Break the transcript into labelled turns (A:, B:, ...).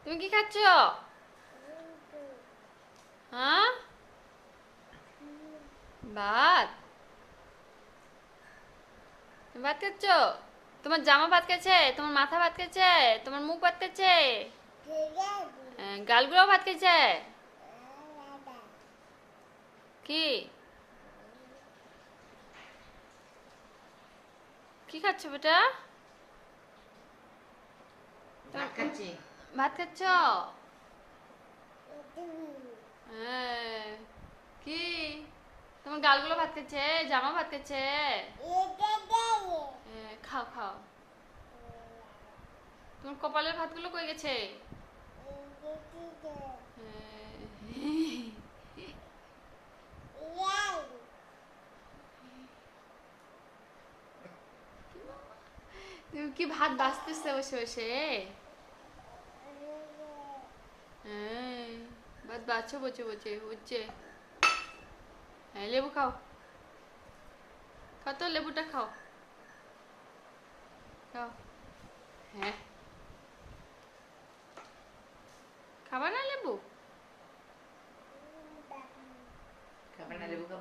A: তুমি কি খাচ্ছ? হ্যাঁ, ভাত। তুমি ভাত খাচ্ছ? তোমার জামা ভাত খেয়েছে, তোমার মাথা ভাত খেয়েছে, তোমার মুখ ভাত খেয়েছে, গালগুলো ভাত খেয়েছে। কি কি খাচ্ছ বেটা?
B: ভাত খাচ্ছি।
A: ভাত খাচ্ছ? হ্যাঁ। কি তোমার গালগুলো ভাত খেয়েছে, জামা ভাত খেয়েছে। খাও খাও। তোমার কপালের ভাতগুলো কই গেছে? তুমি কি ভাত বাঁচতেছে বসে বসে? হ্যাঁ, ভাত বাছো বসে বসে হচ্ছে। হ্যাঁ, লেবু খাও। খাও তো, লেবুটা খাও। খাও। হ্যাঁ, খাবা না লেবু?
B: খাবে না লেবু খাবে?